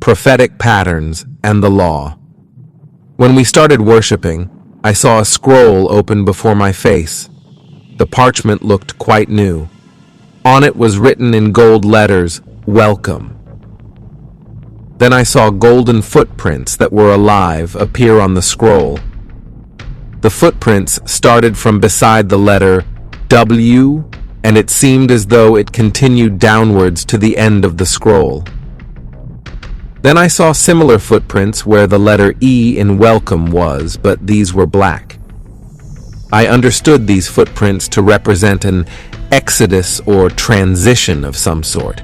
Prophetic Patterns and the Law. When we started worshiping, I saw a scroll open before my face. The parchment looked quite new. On it was written in gold letters, "Welcome." Then I saw golden footprints that were alive appear on the scroll. The footprints started from beside the letter W, and it seemed as though it continued downwards to the end of the scroll. Then I saw similar footprints where the letter E in welcome was, but these were black. I understood these footprints to represent an exodus or transition of some sort.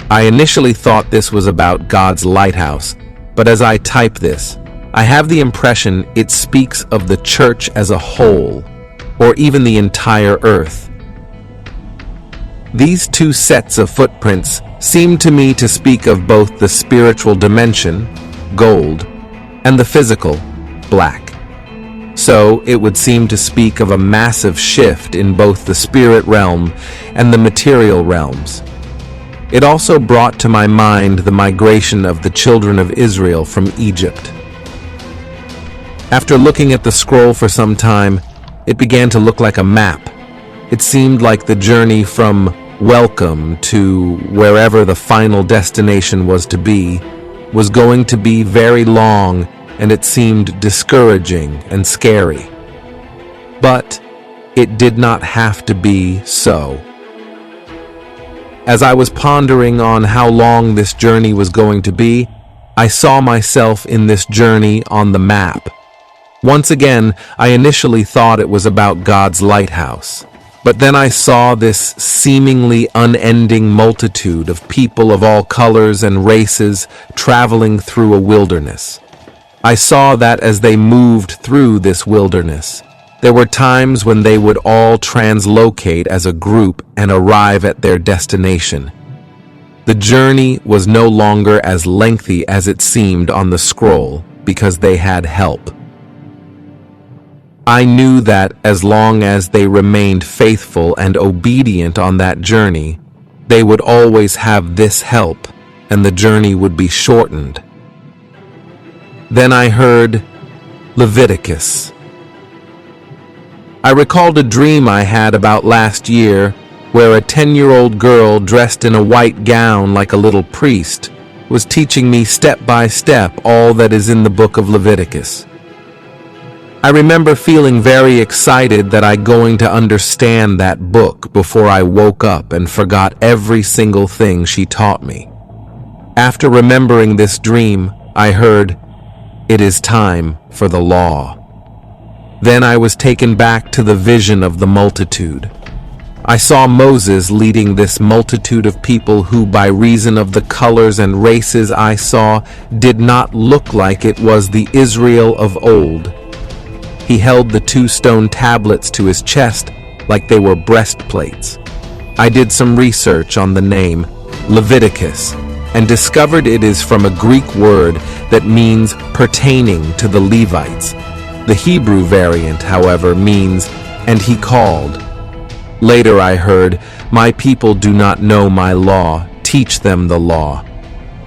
I initially thought this was about God's lighthouse, but as I type this, I have the impression it speaks of the church as a whole, or even the entire earth. These two sets of footprints seem to me to speak of both the spiritual dimension, gold, and the physical, black. So it would seem to speak of a massive shift in both the spirit realm and the material realms. It also brought to my mind the migration of the children of Israel from Egypt. After looking at the scroll for some time, it began to look like a map. It seemed like the journey from welcome to wherever the final destination was going to be very long, and it seemed discouraging and scary. But it did not have to be so. As I was pondering on how long this journey was going to be, I saw myself in this journey on the map. Once again, I initially thought it was about God's lighthouse. But then I saw this seemingly unending multitude of people of all colors and races traveling through a wilderness. I saw that as they moved through this wilderness, there were times when they would all translocate as a group and arrive at their destination. The journey was no longer as lengthy as it seemed on the scroll because they had help. I knew that as long as they remained faithful and obedient on that journey, they would always have this help, and the journey would be shortened. Then I heard Leviticus. I recalled a dream I had about last year where a 10-year-old girl dressed in a white gown like a little priest was teaching me step by step all that is in the book of Leviticus. I remember feeling very excited that I'm going to understand that book before I woke up and forgot every single thing she taught me. After remembering this dream, I heard, "It is time for the law." Then I was taken back to the vision of the multitude. I saw Moses leading this multitude of people who, by reason of the colors and races I saw, did not look like it was the Israel of old. He held the 2 stone tablets to his chest like they were breastplates. I did some research on the name Leviticus and discovered it is from a Greek word that means pertaining to the Levites. The Hebrew variant, however, means, "and he called." Later I heard, "My people do not know my law, teach them the law."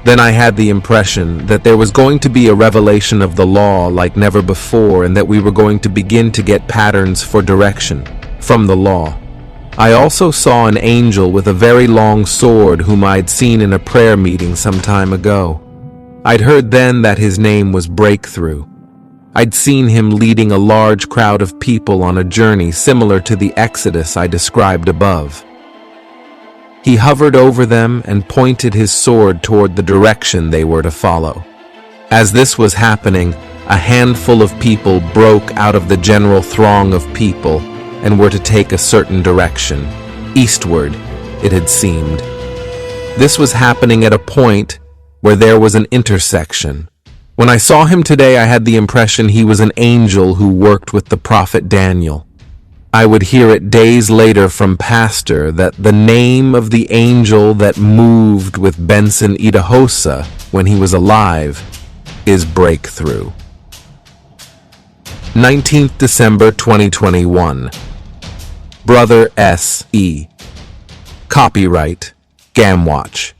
Then I had the impression that there was going to be a revelation of the law like never before, and that we were going to begin to get patterns for direction from the law. I also saw an angel with a very long sword whom I'd seen in a prayer meeting some time ago. I'd heard then that his name was Breakthrough. I'd seen him leading a large crowd of people on a journey similar to the Exodus I described above. He hovered over them and pointed his sword toward the direction they were to follow. As this was happening, a handful of people broke out of the general throng of people and were to take a certain direction, eastward, it had seemed. This was happening at a point where there was an intersection. When I saw him today, I had the impression he was an angel who worked with the prophet Daniel. I would hear it days later from Pastor that the name of the angel that moved with Benson Idahosa when he was alive is Breakthrough. 19th December 2021. Brother S.E. Copyright Gamwatch.